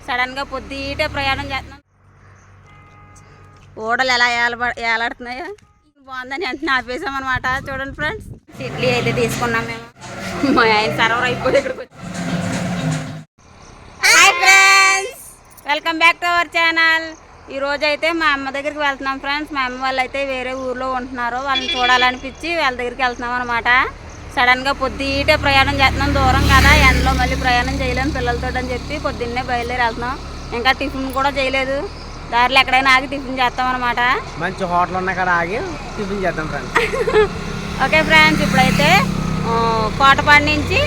సడన్గా పొద్దుటే ప్రయాణం చేస్తున్నాం. ఓడలు ఎలా ఏలాడుతున్నాయో బాగుందని వెంటనే ఆపేసామన్నమాట. చూడండి ఫ్రెండ్స్, ఇడ్లీ అయితే తీసుకున్నాం మేము. మా ఆయన సర్వర్ అయిపోయి ఇక్కడికి వచ్చి. Hi friends, welcome back to our channel. ఈరోజు అయితే మా అమ్మ దగ్గరికి వెళ్తున్నాం ఫ్రెండ్స్. మా అమ్మ వాళ్ళు అయితే వేరే ఊర్లో ఉంటున్నారు, వాళ్ళని చూడాలనిపించి వాళ్ళ దగ్గరికి వెళ్తున్నాం అనమాట. సడన్గా పొద్దుటే ప్రయాణం చేస్తున్నాం, దూరం కదా, ఎండలో మళ్ళీ ప్రయాణం చేయలేము పిల్లలతో అని చెప్పి పొద్దున్నే బయలుదేరి వెళ్తున్నాం. ఇంకా టిఫిన్ కూడా చేయలేదు, దారిలో ఎక్కడైనా ఆగి టిఫిన్ చేస్తాం అనమాట. మంచి హోటల్ ఉన్న కాడ ఆగి టిఫిన్ చేద్దాం ఫ్రెండ్స్. ఓకే ఫ్రెండ్స్, ఇప్పుడైతే కోటపాడు నుంచి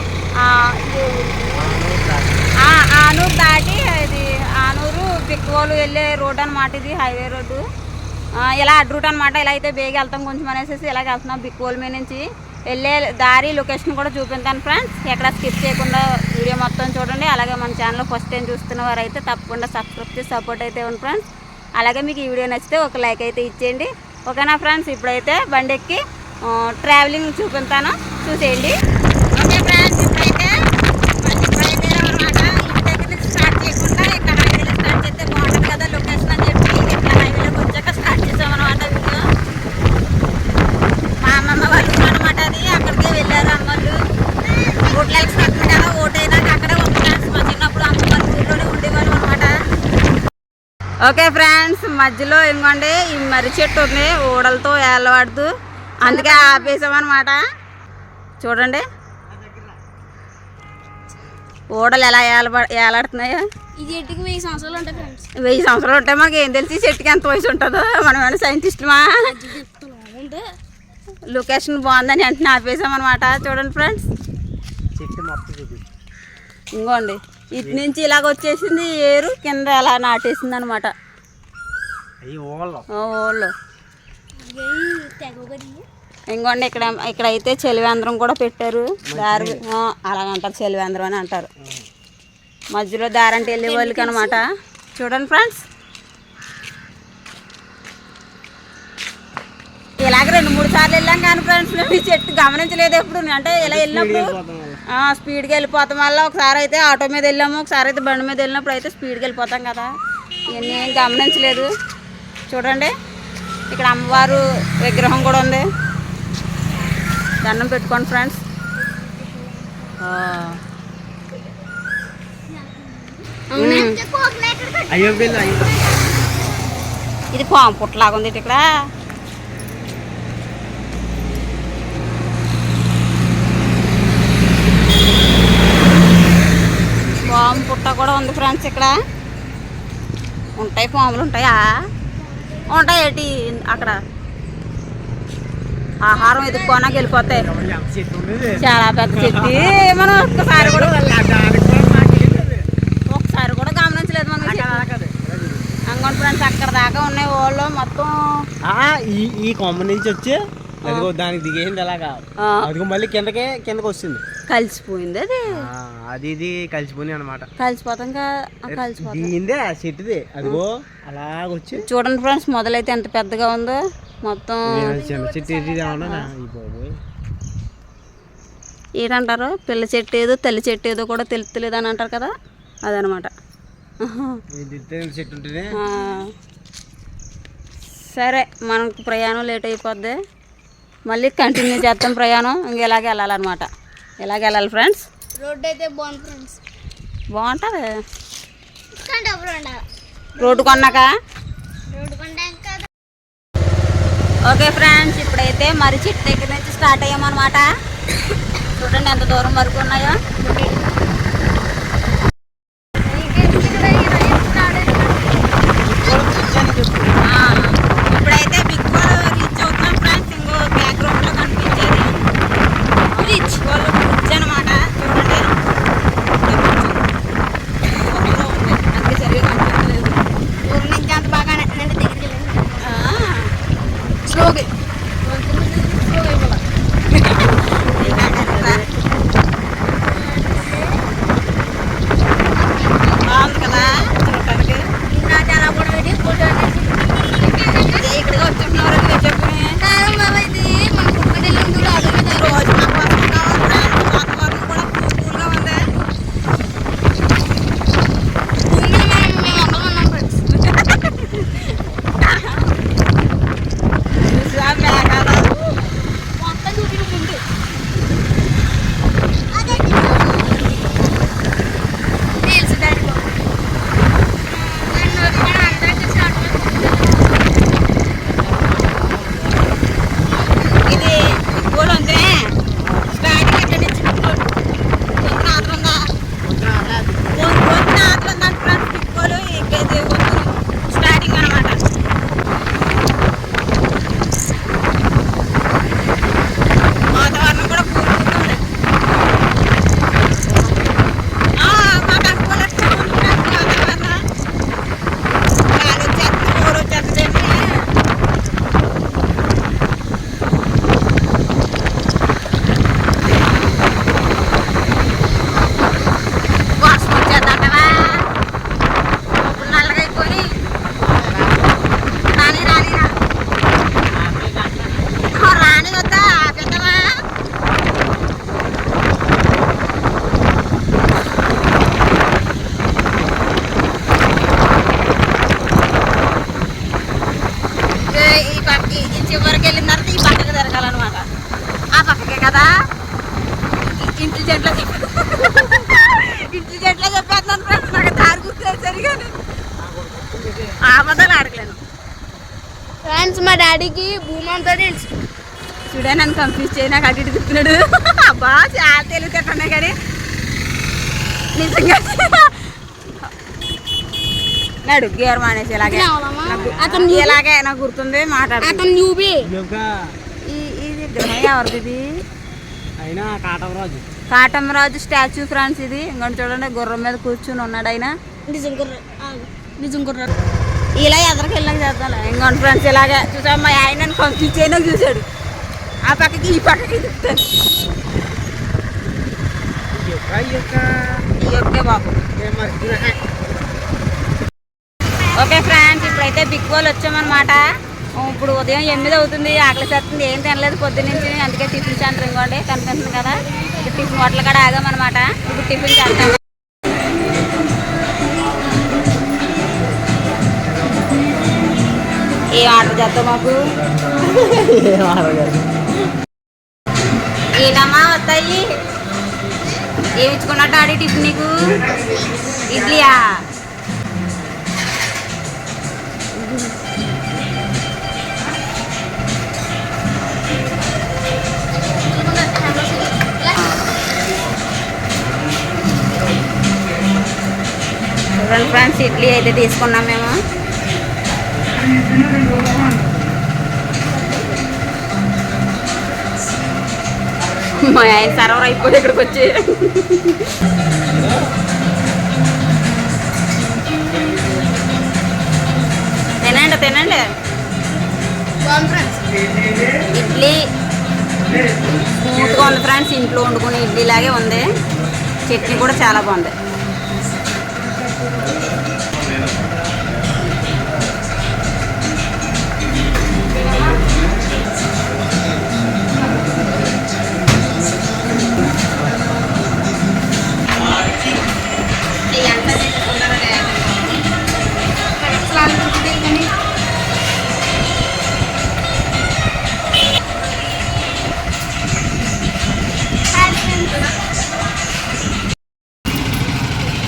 ఆనూరు దాటి, ఇది ఆనూరు పిక్కోలు వెళ్ళే రోడ్ అనమాట. ఇది హైవే రోడ్డు, ఇలా అడ్ రూట్ అనమాట. ఇలా అయితే బేగ వెళ్తాం కొంచెం అనేసి ఇలాగ వెళ్తున్నాం. పిక్కోలు మీద నుంచి వెళ్ళే దారి లొకేషన్ కూడా చూపిస్తాను ఫ్రెండ్స్. ఎక్కడ స్కిప్ చేయకుండా వీడియో మొత్తం చూడండి. అలాగే మన ఛానల్ ఫస్ట్ టైం చూస్తున్న వారు అయితే తప్పకుండా సబ్స్క్రైబ్ చేసి సపోర్ట్ అయితే ఇవ్వండి ఫ్రెండ్స్. అలాగే మీకు ఈ వీడియో నచ్చితే ఒక లైక్ అయితే ఇచ్చేయండి. ఓకేనా ఫ్రెండ్స్, ఇప్పుడైతే బండి ఎక్కి ట్రావెలింగ్ చూపిస్తాను, చూసేయండి. ఓకే ఫ్రెండ్స్, ఇప్పుడైతే అనమాట. ఇంటి దగ్గర నుంచి స్టార్ట్ చేయకుండా ఇక్కడ హైవేలో స్టార్ట్ చేస్తే బాగుంటుంది కదా లొకేషన్ అని చెప్పి ఇక్కడ హైవేలోకి వచ్చాక స్టార్ట్ చేసామన్నమాట వీడియో. మా అమ్మమ్మ వాళ్ళు అనమాట, అది అక్కడికే వెళ్ళారు అమ్మలు. ఓట్లు ఎలక్షన్ కదా, ఓటు అయినాక అక్కడే ఉంది ఫ్రెండ్స్. మా చిన్నప్పుడు అమ్మ వాళ్ళు ఊళ్ళోనే ఉండేవాళ్ళు అనమాట. ఓకే ఫ్రెండ్స్, మధ్యలో ఇంకోండి ఈ మర్రి చెట్టు ఉంది, ఓడలతో ఏలవాడుతూ, అందుకే ఆపేసామన్నమాట. చూడండి ఓడలు ఎలా ఏలాడుతున్నాయో. ఈ చెట్టుకి 1000 సంవత్సరాలు ఉంటాయి ఫ్రెండ్స్. 1000 సంవత్సరాలు ఉంటాయి. మాకు ఏం తెలిసి చెట్టుకి ఎంత వయసు ఉంటుందో, మనం ఏమైనా సైంటిస్టుమా? లొకేషన్ బాగుందని వెంటనే ఆపేసామన్నమాట. చూడండి ఫ్రెండ్స్, ఇంకోండి ఇటు నుంచి ఇలాగ వచ్చేసింది ఏరు, కింద ఎలా నాటేసింది అనమాట ఓళ్ళు. ఇంకోండి ఇక్కడైతే చలివేంద్రం కూడా పెట్టారు. దారి అలాగంటారు, చలివేంద్రం అని అంటారు. మధ్యలో దారంటే వెళ్ళే వాళ్ళకి అనమాట. చూడండి ఫ్రెండ్స్, ఇలాగ 2-3 సార్లు వెళ్ళాం కానీ ఫ్రెండ్స్ మేము ఈ చెట్టు గమనించలేదు ఎప్పుడు. అంటే ఇలా వెళ్ళినప్పుడు స్పీడ్గా వెళ్ళిపోతాం వల్ల ఒకసారి అయితే ఆటో మీద వెళ్ళాము, ఒకసారి అయితే బండి మీద వెళ్ళినప్పుడు అయితే స్పీడ్గా వెళ్ళిపోతాం కదా, ఇవన్నీ ఏం గమనించలేదు. చూడండి ఇక్కడ అమ్మవారు విగ్రహం కూడా ఉంది, దండం పెట్టుకోండి ఫ్రెండ్స్. ఇది పాము పుట్టలాగా ఉంది ఇక్కడ. పాము పుట్ట కూడా ఉంది ఫ్రెండ్స్. ఇక్కడ ఉంటాయి పాములు, ఉంటాయా? ఉంటాయి ఏంటి అక్కడ? ఆహారం ఎదుక్కోనాక వెళ్ళిపోతాయి. చాలా పెద్ద చెట్టు, మనం ఒకసారి కూడా గమనించలేదు మనం. అంగన్ ఫ్రెండ్స్ అక్కడ దాకా ఉన్నాయి వాళ్ళు మొత్తం. ఈ కొమ్మ నుంచి వచ్చి దానికి దిగేసింది అలాగా, అది మళ్ళీ కిందకి వస్తుంది. కలిసిపోయింది అది ఇది కలిసిపోయింది అనమాట. కలిసిపోతాం దిగిందే చెట్టుది, అదిగో అలాగొచ్చి. చూడండి ఫ్రెండ్స్, మొదలైతే ఎంత పెద్దగా ఉందో మొత్తం. చెట్టు ఏంటంటారు, పిల్ల చెట్టు ఏదో తల్లి చెట్టు ఏదో కూడా తెలుస్తలేదు అని అంటారు కదా, అదనమాట. చెట్టు ఉంటుంది. సరే, మనకు ప్రయాణం లేట్ అయిపోద్ది, మళ్ళీ కంటిన్యూ చేస్తాం ప్రయాణం. ఇంక ఇలాగే వెళ్ళాలన్నమాట. ఇలాగే వెళ్ళాలి ఫ్రెండ్స్. రోడ్డు అయితే బాగుంది ఫ్రెండ్స్, బాగుంటుంది రోడ్డు కొన్నాక. ఓకే ఫ్రెండ్స్, ఇప్పుడైతే మరి చెట్టు దగ్గర నుంచి స్టార్ట్ అయ్యామన్నమాట. చూడండి ఎంత దూరం వరకు ఉన్నాయో. ఇప్పుడైతే బిగ్ బాల్ రీచ్ అవుతున్నాం ఫ్రెండ్స్. ఇంకో బ్యాక్గ్రౌండ్లో కనిపించేది రీచ్ అనమాట. చూడండి అంతే, సరిగా కనిపించలేదు. ఊరి నుంచి అంత బాగా దగ్గరికి స్లోగా ఆపదలు ఆడలేను. ఫ్రెండ్స్ మా డాడీకి భూమి అంతా తెలుసు. చూడే నన్ను కన్ఫ్యూజ్ చేయి, నాకు అటు ఇటు తిప్పుతున్నాడు. అబ్బా చాలా తెలివితేటన్నాయి కానీ నిజంగా నాడు గేర్ మానేసి ఇలాగే అతను ఇలాగే నాకు గుర్తుంది మాట్లాడు. అతను యూబీ ఈ విగ్రహం ఎవరిది ఇది? అయినా కాటవరాజు కాటమరాజు స్టాచ్యూ ఫ్రెండ్స్ ఇది. ఇంకోటి చూడండి గుర్రం మీద కూర్చుని ఉన్నాడు ఆయన. నిజం కుర్ర ఇలా ఎదరికి వెళ్ళాక చేద్దాం. ఇంకోటి ఫ్రెండ్స్ ఇలాగే చూసా మా ఆయన కన్ఫ్యూజ్ చేయడానికి చూశాడు. ఆ పక్కకి ఈ పక్కకి తిప్పుతాను. ఓకే బాబు. ఓకే ఫ్రెండ్స్ ఇప్పుడైతే బిగ్ బాల్ వచ్చామన్నమాట. ఇప్పుడు ఉదయం 8 అవుతుంది, ఆకలి చేస్తుంది, ఏం తినలేదు పొద్దున్నుంచి. అందుకే టిఫిన్ సెంటర్ ఇంకోండి కనిపిస్తుంది కదా, ఇక్కడ టిఫిన్ హోటల్ కూడా ఆగామన్నమాట. ఇప్పుడు టిఫిన్ చేస్తాం. ఏ ఆర్డర్ చేస్తాం మాకు? ఏటమ్మా వస్తాయి? ఏమి ఇచ్చుకున్నట్టు ఆడి టిఫిన్ నీకు? ఇడ్లీయా? చూడండి ఫ్రెండ్స్ ఇడ్లీ అయితే తీసుకున్నాం మేము. మా ఆయన సర్వర్ అయిపోయి ఇక్కడికి వచ్చి తినండి తినండి. ఇడ్లీ స్మూత్గా ఉంది ఫ్రెండ్స్, ఇంట్లో వండుకునే ఇడ్లీ లాగే ఉంది. చట్నీ కూడా చాలా బాగుంది.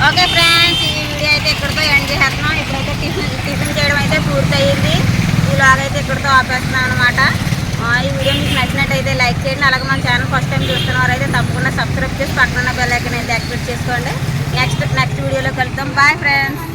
ఓకే ఫ్రెండ్స్ ఈ వీడియో అయితే ఇక్కడితో ఎండ్ చేస్తున్నాం. ఇప్పుడైతే టిఫిన్ చేయడం అయితే పూర్తయింది. ఈ వ్లాగ్ అయితే ఇక్కడితో ఆపేస్తున్నాం అనమాట. ఈ వీడియో మీకు నచ్చినట్టయితే లైక్ చేయండి. అలాగే మన ఛానల్ ఫస్ట్ టైం చూస్తున్నవారు అయితే తప్పకుండా సబ్స్క్రైబ్ చేసి పక్కన బెల్ ఐకాన్ అయితే యాక్టివేట్ చేసుకోండి. నెక్స్ట్ వీడియోలో కలుద్దాం. Bye friends.